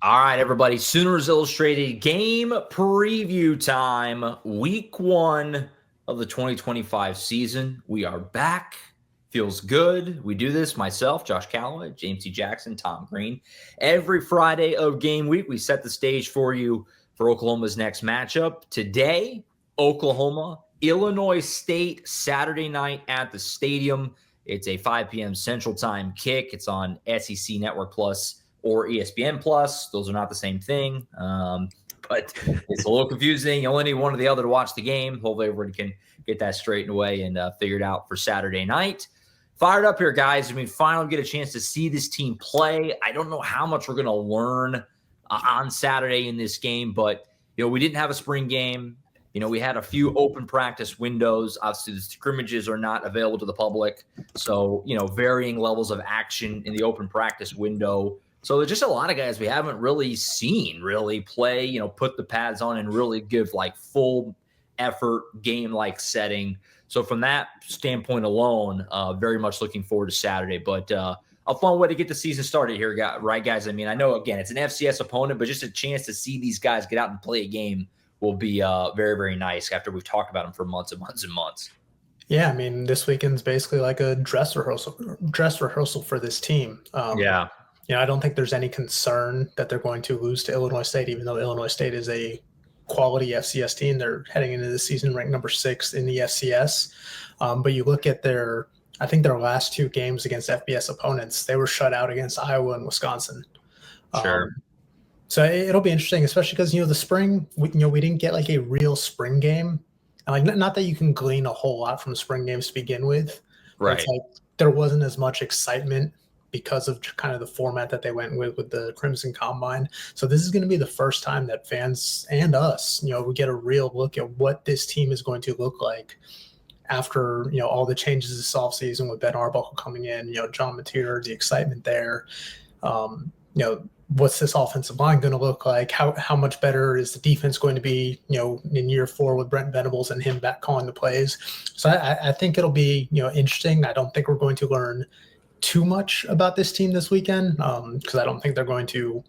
All right, everybody. Sooners Illustrated game preview time. Week 1 of the 2025 season. We are back. Feels good. We do this, myself, Josh Callaway, James C. Jackson, Tom Green. Every Friday of game week, we set the stage for you for Oklahoma's next matchup. Today, Oklahoma, Illinois State, Saturday night at the stadium. It's a 5 p.m. Central Time kick. It's on SEC Network Plus or ESPN Plus. Those are not the same thing, but it's a little confusing. You only need one or the other to watch the game. Hopefully everybody can get that straightened away and figured out for Saturday night. Fired up here, guys. I mean, finally get a chance to see this team play. I don't know how much we're going to learn on Saturday in this game, but, we didn't have a spring game. We had a few open practice windows. Obviously, the scrimmages are not available to the public. So, varying levels of action in the open practice window. So there's just a lot of guys we haven't really seen really play, put the pads on and really give like full effort game-like setting. So from that standpoint alone, very much looking forward to Saturday. But a fun way to get the season started here, right, guys? I mean, I know, again, it's an FCS opponent, but just a chance to see these guys get out and play a game will be very, very nice after we've talked about them for months and months and months. Yeah, I mean, this weekend's basically like a dress rehearsal for this team. Yeah. I don't think there's any concern that they're going to lose to Illinois State, even though Illinois State is a quality FCS team. They're heading into the season ranked number 6 in the FCS. But you look at their last 2 games against FBS opponents, they were shut out against Iowa and Wisconsin. Sure. So it'll be interesting, especially because, the spring, we didn't get like a real spring game. And like, not that you can glean a whole lot from spring games to begin with. Right. It's like there wasn't as much excitement because of kind of the format that they went with the Crimson Combine. So this is going to be the first time that fans and us, we get a real look at what this team is going to look like after, all the changes this offseason with Ben Arbuckle coming in, John Mateer, the excitement there. What's this offensive line going to look like? How much better is the defense going to be, in year 4 with Brent Venables and him back calling the plays? So I think it'll be, interesting. I don't think we're going to learn too much about this team this weekend because I don't think they're going to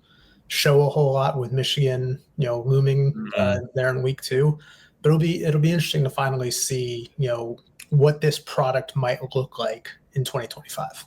show a whole lot with Michigan, looming there in week 2. But it'll be interesting to finally see, what this product might look like in 2025.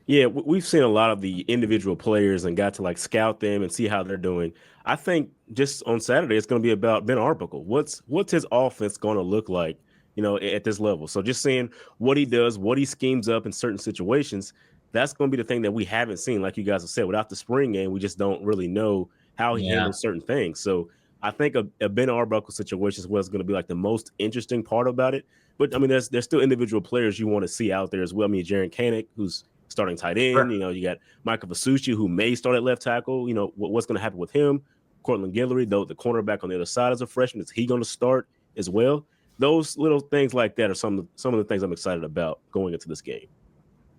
Yeah, we've seen a lot of the individual players and got to like scout them and see how they're doing. I think just on Saturday, it's going to be about Ben Arbuckle. What's his offense going to look like, at this level? So just seeing what he does, what he schemes up in certain situations, that's going to be the thing that we haven't seen. Like you guys have said, without the spring game, we just don't really know how he handles certain things. So I think a Ben Arbuckle situation is what's going to be like the most interesting part about it. But I mean, there's still individual players you want to see out there as well. I mean, Jaron Kanak, who's starting tight end. Sure. You got Michael Vasucci, who may start at left tackle. What's going to happen with him? Cortland Guillory, though, the cornerback on the other side as a freshman, is he going to start as well? Those little things like that are some of the things I'm excited about going into this game.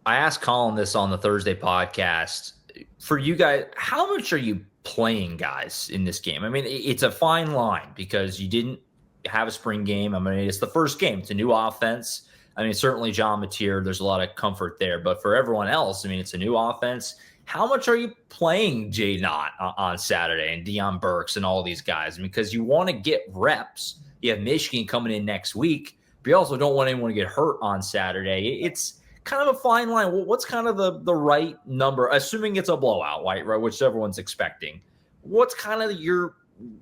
I asked Colin this on the Thursday podcast. For you guys, how much are you playing guys in this game? I mean, it's a fine line because you didn't have a spring game. I mean, it's the first game. It's a new offense. I mean, certainly John Mateer, there's a lot of comfort there. But for everyone else, I mean, it's a new offense. How much are you playing Jay Knott on Saturday and Deion Burks and all these guys? Because you want to get reps. You have Michigan coming in next week, but you also don't want anyone to get hurt on Saturday. It's kind of a fine line. What's kind of the right number, assuming it's a blowout, right, which everyone's expecting? What's kind of your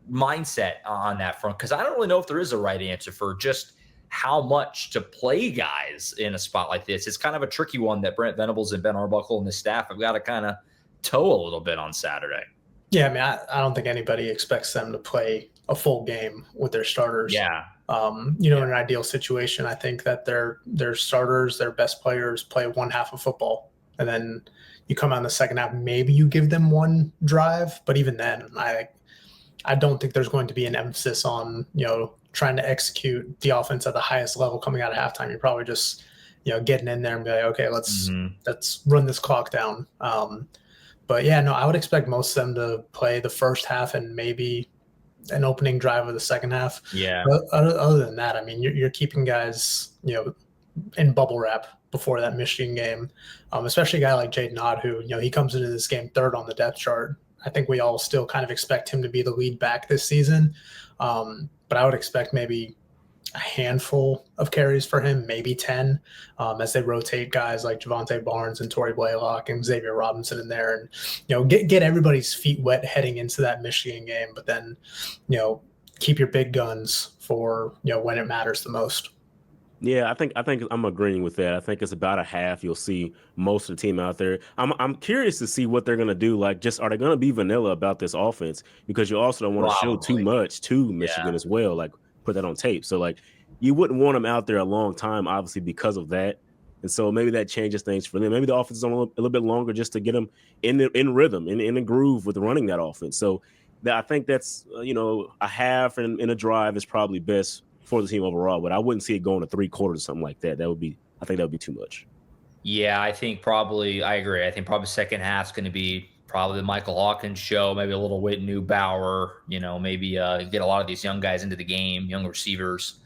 mindset on that front? Because I don't really know if there is a right answer for just how much to play guys in a spot like this. It's kind of a tricky one that Brent Venables and Ben Arbuckle and the staff have got to kind of toe a little bit on Saturday. Yeah, I mean, I don't think anybody expects them to play a full game with their starters. Yeah. In an ideal situation, I think that their starters, their best players play one half of football. And then you come out in the second half, maybe you give them one drive. But even then, I don't think there's going to be an emphasis on, trying to execute the offense at the highest level coming out of halftime. You're probably just, getting in there and be like, okay, let's run this clock down. But yeah, no, I would expect most of them to play the first half and maybe an opening drive of the second half. Yeah. But other than that, I mean, you're keeping guys, in bubble wrap before that Michigan game, especially a guy like Jay Knott, who, he comes into this game 3rd on the depth chart. I think we all still kind of expect him to be the lead back this season. But I would expect maybe a handful of carries for him, maybe 10, as they rotate guys like Javonte Barnes and Torrey Blaylock and Xavier Robinson in there, and get everybody's feet wet heading into that Michigan game. But then, keep your big guns for when it matters the most. Yeah, I think I'm agreeing with that. I think it's about a half. You'll see most of the team out there. I'm curious to see what they're gonna do. Like, just are they gonna be vanilla about this offense? Because you also don't want to show too much to Michigan as well. Like, put that on tape. So like, you wouldn't want them out there a long time, obviously, because of that. And so maybe that changes things for them. Maybe the offense is on a little bit longer just to get them in rhythm, in a groove with running that offense. So I think that's a half and a drive is probably best for the team overall, but I wouldn't see it going to 3 quarters or something like that. I think that would be too much. Yeah, I agree. I think probably second half's going to be probably the Michael Hawkins show, maybe a little Whit Neubauer, maybe get a lot of these young guys into the game, young receivers,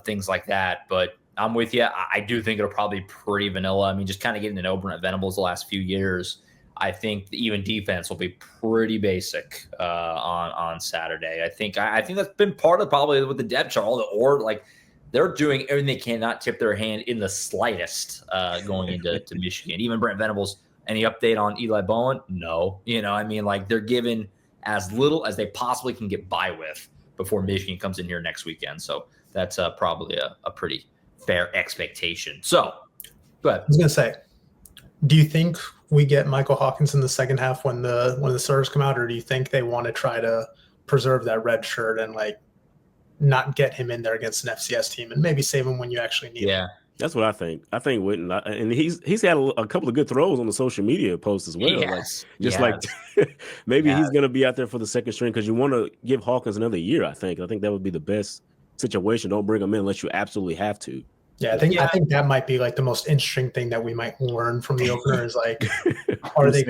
things like that. But I'm with you. I do think it'll probably be pretty vanilla. I mean, just kind of getting to know Brent Venables the last few years. I think even defense will be pretty basic on Saturday. I think that's been part of probably with the depth chart. They're doing everything they can not tip their hand in the slightest going into Michigan. Even Brent Venables. Any update on Eli Bowen? No. They're given as little as they possibly can get by with before Michigan comes in here next weekend. So that's probably a pretty fair expectation. So, go ahead. I was going to say, do you think we get Michael Hawkins in the second half when the starters come out, or do you think they want to try to preserve that red shirt and not get him in there against an FCS team and maybe save him when you actually need him? Yeah, that's what I think. I think Witten, and he's had a couple of good throws on the social media posts as well. Yes. Maybe he's going to be out there for the second string because you want to give Hawkins another year. I think that would be the best situation. Don't bring him in unless you absolutely have to. Yeah, I think that might be the most interesting thing that we might learn from the opener is are they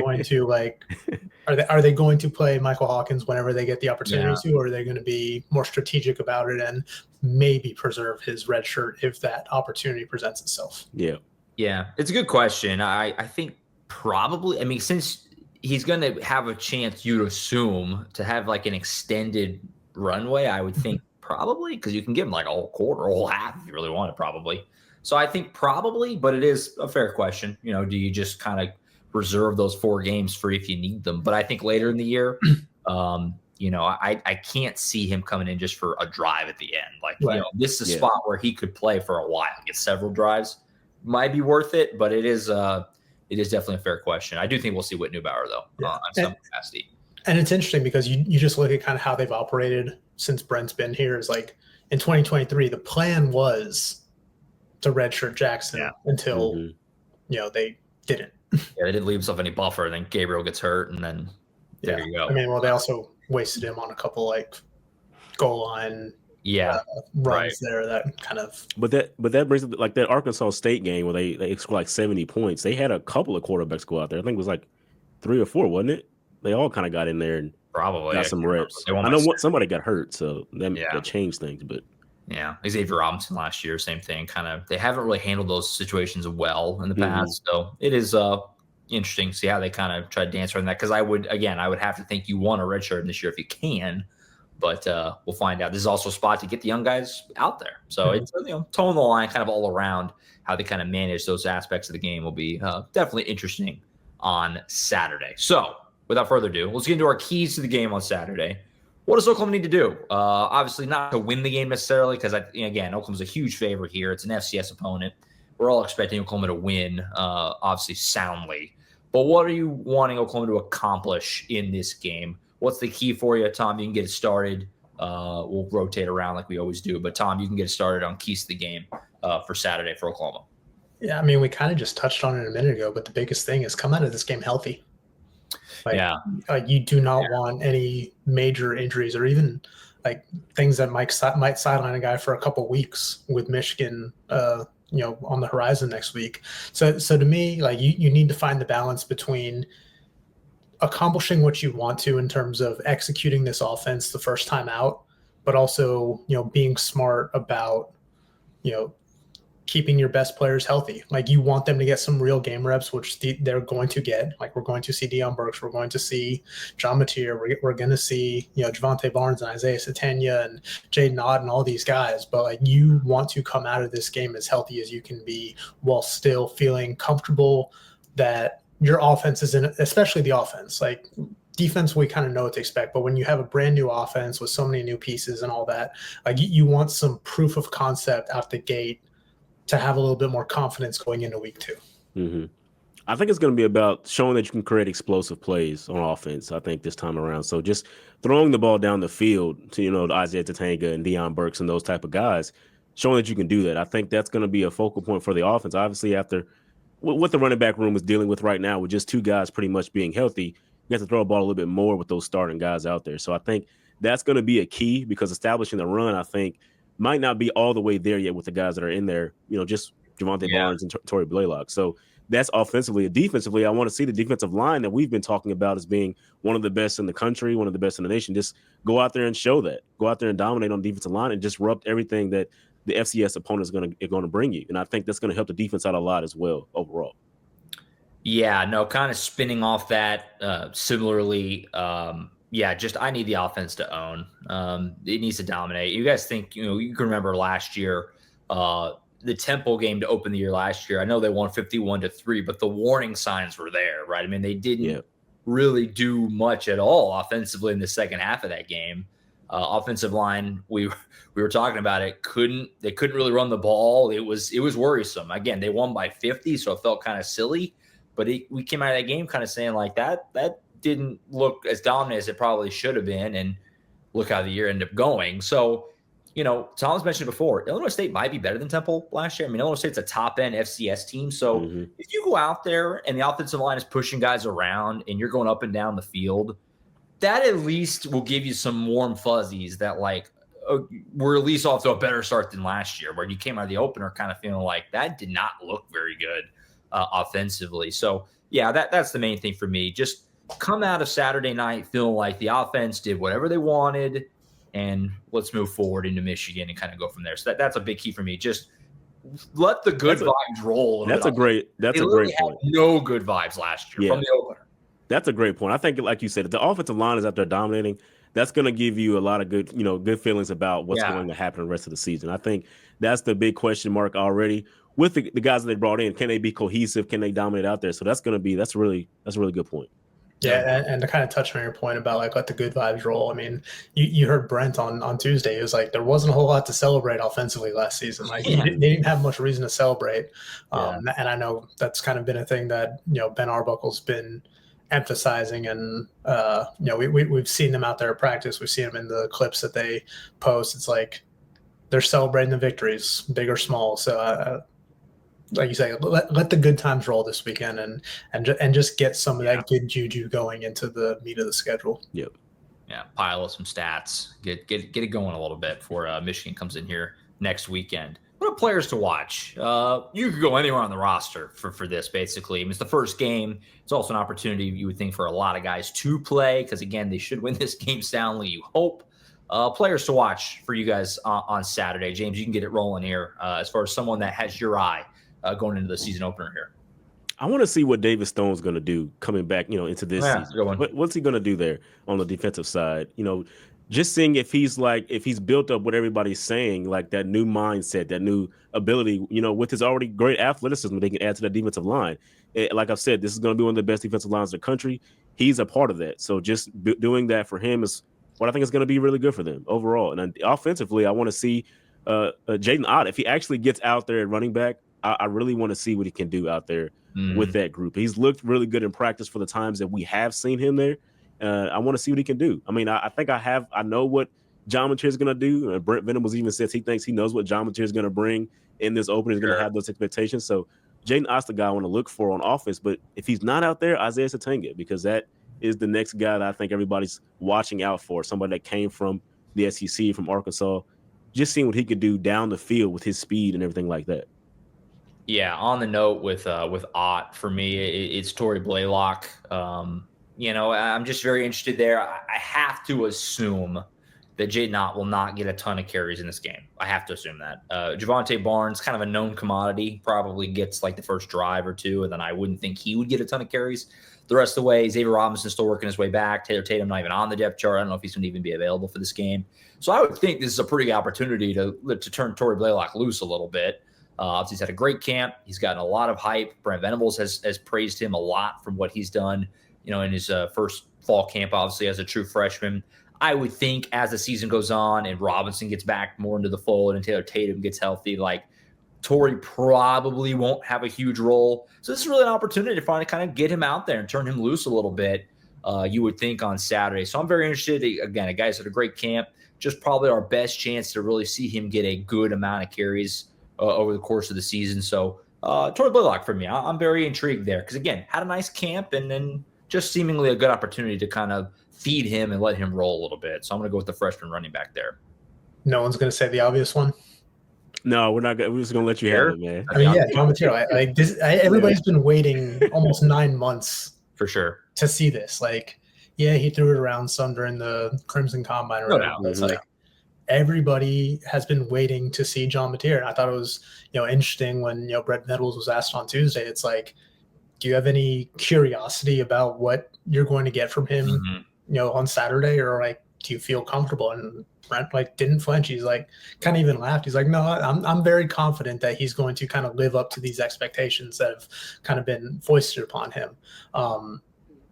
going to play Michael Hawkins whenever they get the opportunity to, or are they going to be more strategic about it and maybe preserve his red shirt if that opportunity presents itself? Yeah. Yeah, it's a good question. I think probably, since he's going to have a chance, you'd assume, to have an extended runway, I would think probably, because you can give him a whole quarter, a whole half if you really want it, probably. So I think probably, but it is a fair question. Do you just kind of reserve those 4 games for if you need them? But I think later in the year, I can't see him coming in just for a drive at the end. This is a spot where he could play for a while, get several drives, might be worth it. But it is definitely a fair question. I do think we'll see Whit Neubauer though on some capacity. And it's interesting because you just look at kind of how they've operated since Brent's been here. Is in 2023, the plan was to redshirt Jackson until they didn't. Yeah, they didn't leave themselves any buffer. And then Gabriel gets hurt, and then there you go. They also wasted him on a couple goal line runs there. That kind of. But that brings up that Arkansas State game where they scored 70 points. They had a couple of quarterbacks go out there. I think it was 3 or 4, wasn't it? They all kind of got in there and probably got some reps. I know somebody got hurt, so that changed things. But yeah, Xavier Robinson last year, same thing. Kind of, they haven't really handled those situations well in the past. So it is interesting to see how they kind of try to dance around that. Because I would have to think you want a redshirt this year if you can. But we'll find out. This is also a spot to get the young guys out there. So it's towing the line kind of all around how they kind of manage those aspects of the game will be definitely interesting on Saturday. So without further ado, let's get into our keys to the game on Saturday. What does Oklahoma need to do? Obviously not to win the game necessarily because, Oklahoma's a huge favorite here. It's an FCS opponent. We're all expecting Oklahoma to win, obviously soundly. But what are you wanting Oklahoma to accomplish in this game? What's the key for you, Tom? You can get it started. We'll rotate around like we always do. But, Tom, you can get it started on keys to the game for Saturday for Oklahoma. Yeah, we kind of just touched on it a minute ago, but the biggest thing is come out of this game healthy. You do not want any major injuries or even things that might sideline a guy for a couple weeks with Michigan, on the horizon next week. So to me, you need to find the balance between accomplishing what you want to in terms of executing this offense the first time out, but also, being smart about, keeping your best players healthy. Like you want them to get some real game reps, which they're going to get. Like we're going to see Deion Burks, we're going to see John Mateer, we're going to see Javonte Barnes and Isaiah Satania and Jaden Ott and all these guys. But like you want to come out of this game as healthy as you can be while still feeling comfortable that your offense is in, especially the offense. Like defense, we kind of know what to expect, but when you have a brand new offense with so many new pieces and all that, like you want some proof of concept out the gate to have a little bit more confidence going into week 2. Mm-hmm. I think it's going to be about showing that you can create explosive plays on offense, I think, this time around. So just throwing the ball down the field to, to Isaiah Tatanga and Deion Burks and those type of guys, showing that you can do that. I think that's going to be a focal point for the offense. Obviously, after what the running back room is dealing with right now with just 2 guys pretty much being healthy, you have to throw the ball a little bit more with those starting guys out there. So I think that's going to be a key because establishing the run, I think, might not be all the way there yet with the guys that are in there, just Javonte Barnes and Torrey Blaylock. So that's offensively. Defensively, I want to see the defensive line that we've been talking about as being one of the best in the country, one of the best in the nation. Just go out there and show that. Go out there and dominate on the defensive line and disrupt everything that the FCS opponent is going to bring you. And I think that's going to help the defense out a lot as well overall. Yeah, no, kind of spinning off that similarly. Just I need the offense to own. It needs to dominate. You guys think, you can remember last year, the Temple game to open the year last year. I know they won 51-3, but the warning signs were there, right? I mean, they didn't really do much at all offensively in the second half of that game. Offensive line, we were talking about it. They couldn't really run the ball. It was worrisome. Again, they won by 50, so it felt kind of silly. But we came out of that game kind of saying like that didn't look as dominant as it probably should have been, and look how the year ended up going. So, Tom's mentioned before, Illinois State might be better than Temple last year. I mean, Illinois State's a top-end FCS team. So if you go out there and the offensive line is pushing guys around and you're going up and down the field, that at least will give you some warm fuzzies that we're at least off to a better start than last year, where you came out of the opener kind of feeling like that did not look very good offensively. So, yeah, that's the main thing for me. Just come out of Saturday night feeling like the offense did whatever they wanted, and let's move forward into Michigan and kind of go from there. So that's a big key for me. Just let the good vibes roll. That's a great point. No good vibes last year from the opener. That's a great point. I think, like you said, if the offensive line is out there dominating, that's going to give you a lot of good, good feelings about what's going to happen the rest of the season. I think that's the big question mark already with the guys that they brought in. Can they be cohesive? Can they dominate out there? So that's a really good point. Yeah, and to kind of touch on your point about let the good vibes roll. I mean, you heard Brent on Tuesday. It was like there wasn't a whole lot to celebrate offensively last season. They didn't have much reason to celebrate. And I know that's kind of been a thing that Ben Arbuckle's been emphasizing, and we've seen them out there at practice. We've seen them in the clips that they post. It's like they're celebrating the victories, big or small. So like you say, let the good times roll this weekend, and just get some of that good juju going into the meat of the schedule. Yep. Yeah, pile up some stats, get it going a little bit before Michigan comes in here next weekend. What are players to watch? You could go anywhere on the roster for this, basically. I mean, it's the first game. It's also an opportunity, you would think, for a lot of guys to play because, again, they should win this game soundly, you hope. Players to watch for you guys on Saturday. James, you can get it rolling here as far as someone that has your eye going into the season opener here. I want to see what David Stone's going to do coming back, into this season. What's he going to do there on the defensive side? Just seeing if he's built up what everybody's saying, like that new mindset, that new ability, with his already great athleticism, they can add to the defensive line. Like I've said, this is going to be one of the best defensive lines in the country. He's a part of that. So just doing that for him is what I think is going to be really good for them overall. And then offensively, I want to see Jaden Ott, if he actually gets out there at running back, I really want to see what he can do out there with that group. He's looked really good in practice for the times that we have seen him there. I want to see what he can do. I mean, I think I know what John Mateer is going to do. Brent Venables even says he thinks he knows what John Mateer is going to bring in this opening. He's going to have those expectations. So Jaden Ott's the guy I want to look for on offense. But if he's not out there, Isaiah Satanga, because that is the next guy that I think everybody's watching out for. Somebody that came from the SEC, from Arkansas, just seeing what he could do down the field with his speed and everything like that. Yeah, on the note with Ott, for me, it's Torrey Blaylock. I'm just very interested there. I have to assume that Jaden Ott will not get a ton of carries in this game. I have to assume that. Javonte Barnes, kind of a known commodity, probably gets like the first drive or two, and then I wouldn't think he would get a ton of carries the rest of the way. Xavier Robinson still working his way back. Taylor Tatum not even on the depth chart. I don't know if he's going to even be available for this game. So I would think this is a pretty good opportunity to turn Torrey Blaylock loose a little bit. He's had a great camp. He's gotten a lot of hype. Brent Venables has praised him a lot from what he's done, in his first fall camp, obviously as a true freshman. I would think as the season goes on and Robinson gets back more into the fold and Taylor Tatum gets healthy, like Torrey probably won't have a huge role. So this is really an opportunity to finally kind of get him out there and turn him loose a little bit, you would think, on Saturday. So I'm very interested. Again, a guy's had a great camp, just probably our best chance to really see him get a good amount of carries over the course of the season. So Torrey Blaylock for me, I'm very intrigued there because, again, had a nice camp and then just seemingly a good opportunity to kind of feed him and let him roll a little bit. So I'm going to go with the freshman running back there. No one's going to say the obvious one. No, we're not. We're just going to let you have it, man. I mean, yeah, John Material. Everybody's been waiting almost 9 months for sure to see this. Like, yeah, he threw it around some during the Crimson Combine. It's like everybody has been waiting to see John Mateer. I thought it was interesting when Brent Venables was asked on Tuesday. It's like, do you have any curiosity about what you're going to get from him? Mm-hmm. On Saturday, or like, do you feel comfortable? And Brent didn't flinch. He's kind of even laughed. He's like, no, I'm very confident that he's going to kind of live up to these expectations that have kind of been foisted upon him.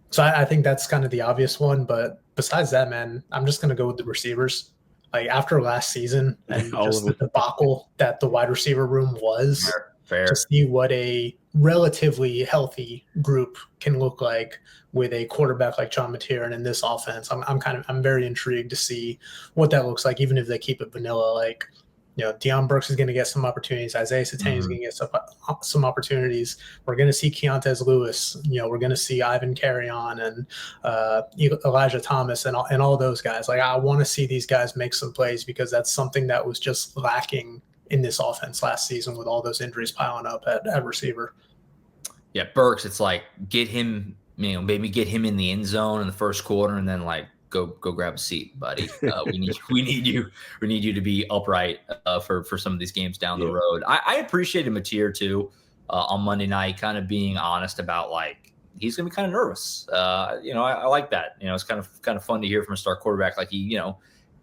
So I think that's kind of the obvious one. But besides that, man, I'm just going to go with the receivers. Like after last season and just the debacle that the wide receiver room was, fair. To see what a relatively healthy group can look like with a quarterback like John Mateer and in this offense, I'm very intrigued to see what that looks like, even if they keep it vanilla. Like, Deion Burks is going to get some opportunities. Isaiah Satane is going to get some opportunities. We're going to see Keontez Lewis. We're going to see Ivan Carrion and Elijah Thomas and all those guys. Like, I want to see these guys make some plays because that's something that was just lacking in this offense last season with all those injuries piling up at receiver. Yeah, Burks, it's like get him, maybe get him in the end zone in the first quarter and then go grab a seat, buddy. We need you to be upright for some of these games down the road. I appreciated Mateer too on Monday night, kind of being honest about he's gonna be kind of nervous. I like that. It's kind of fun to hear from a star quarterback. Like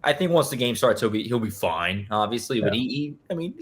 I think once the game starts, he'll be fine, obviously. But the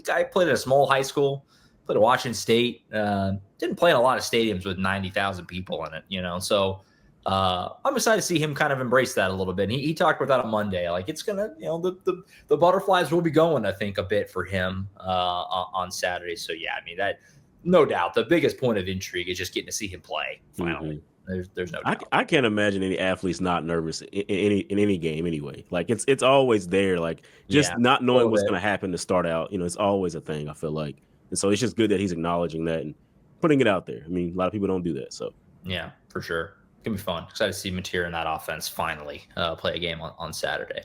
guy played at a small high school, played at Washington State, didn't play in a lot of stadiums with 90,000 people in it, So I'm excited to see him kind of embrace that a little bit. And he talked about that on Monday. Like it's gonna, the butterflies will be going, I think, a bit for him on Saturday. So yeah, that no doubt the biggest point of intrigue is just getting to see him play finally. Mm-hmm. There's no doubt. I can't imagine any athletes not nervous in any game anyway. Like it's always there. Like just not knowing what's going to happen to start out. It's always a thing. I feel like, and so it's just good that he's acknowledging that and putting it out there. I mean, a lot of people don't do that. So yeah, for sure, it's gonna be fun. Excited to see Mateer in that offense finally play a game on Saturday.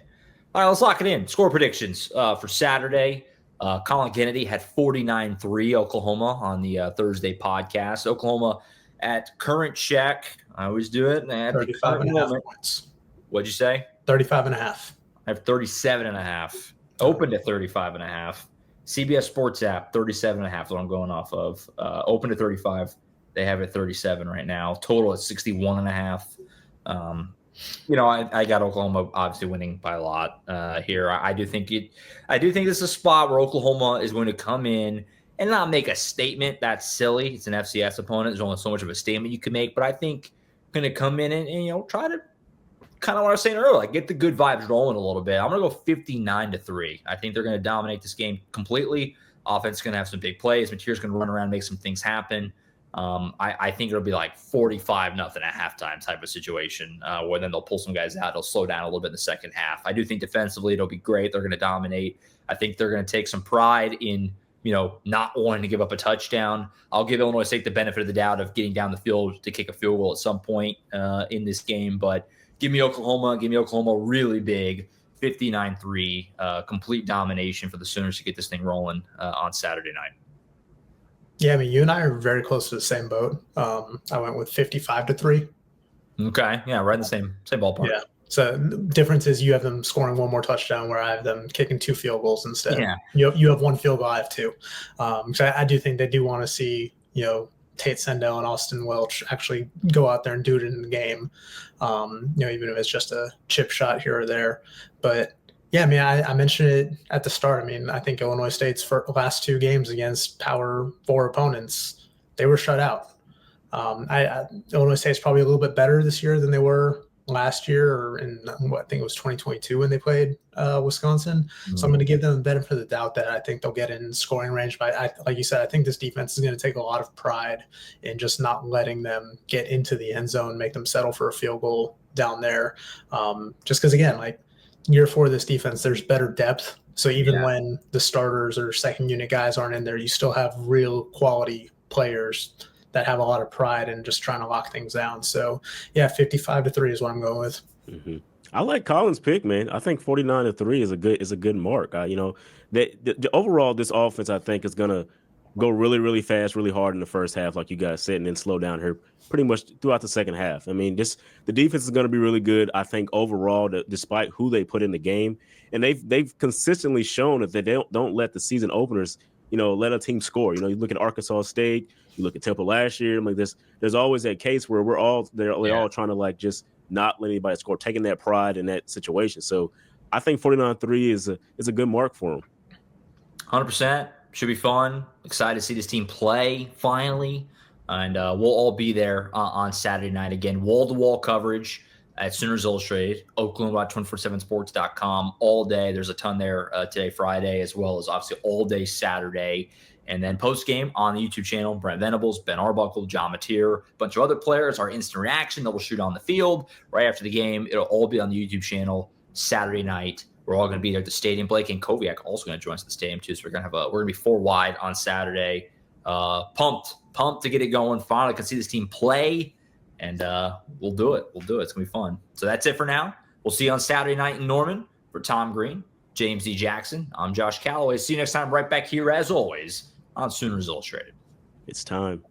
All right, let's lock it in. Score predictions for Saturday. Colin Kennedy had 49-3 Oklahoma on the Thursday podcast. Oklahoma at current check, I always do it. 35.5 points. What'd you say? 35.5. I have 37.5. Open to 35.5. CBS Sports app, 37.5. What I'm going off of. Open to 35. They have it 37 right now. Total at 61.5. I got Oklahoma obviously winning by a lot here. I do think this is a spot where Oklahoma is going to come in and not make a statement. That's silly. It's an FCS opponent. There's only so much of a statement you can make. But I think going to come in and try to kind of what I was saying earlier, get the good vibes rolling a little bit. I'm going to go 59-3. I think they're going to dominate this game completely. Offense is going to have some big plays. Mateer's going to run around and make some things happen. I think it'll be 45-0 at halftime type of situation where then they'll pull some guys out. It'll slow down a little bit in the second half. I do think defensively it'll be great. They're going to dominate. I think they're going to take some pride in not wanting to give up a touchdown. I'll give Illinois State the benefit of the doubt of getting down the field to kick a field goal at some point in this game. But give me Oklahoma really big, 59-3, complete domination for the Sooners to get this thing rolling on Saturday night. Yeah, you and I are very close to the same boat. I went with 55-3. Okay, yeah, right in the same ballpark. Yeah. So the difference is you have them scoring one more touchdown, where I have them kicking 2 field goals instead. Yeah. You have 1 field goal, I have 2. So I do think they do want to see, Tate Sendell and Austin Welch actually go out there and do it in the game. Even if it's just a chip shot here or there. But yeah, I mean, I mentioned it at the start. I mean, I think Illinois State's last 2 games against Power 4 opponents, they were shut out. Illinois State's probably a little bit better this year than they were last year, or in I think it was 2022 when they played Wisconsin. Mm-hmm. So I'm going to give them the benefit of the doubt that I think they'll get in scoring range. But like you said, I think this defense is going to take a lot of pride in just not letting them get into the end zone, make them settle for a field goal down there. Just because, again, like year 4 of this defense, there's better depth. So even when the starters or second unit guys aren't in there, you still have real quality players that have a lot of pride in just trying to lock things down. So, 55-3 is what I'm going with. Mm-hmm. I like Colin's pick, man. I think 49-3 is a good mark. The overall, this offense, I think, is gonna go really, really fast, really hard in the first half, like you guys said, and then slow down here pretty much throughout the second half. I mean, the defense is going to be really good, I think, overall, despite who they put in the game. And they've consistently shown that they don't let the season openers, let a team score. You look at Arkansas State, you look at Temple last year. Like there's always that case where they're all trying to like just not let anybody score, taking that pride in that situation. So I think 49-3 is a good mark for them. 100%. Should be fun. Excited to see this team play finally. And we'll all be there on Saturday night. Again, wall-to-wall coverage at Sooners Illustrated, Oakland.247sports.com all day. There's a ton there today, Friday, as well as obviously all day Saturday. And then post-game on the YouTube channel, Brent Venables, Ben Arbuckle, John Mateer, a bunch of other players, our instant reaction that we'll shoot on the field right after the game. It'll all be on the YouTube channel Saturday night. We're all going to be there at the stadium. Blake and Koviak also going to join us at the stadium too. So we're going to be 4 wide on Saturday. Pumped to get it going. Finally can see this team play, and we'll do it. It's going to be fun. So that's it for now. We'll see you on Saturday night in Norman. For Tom Green, James D. Jackson, I'm Josh Callaway. See you next time right back here as always on Sooners Illustrated. It's time.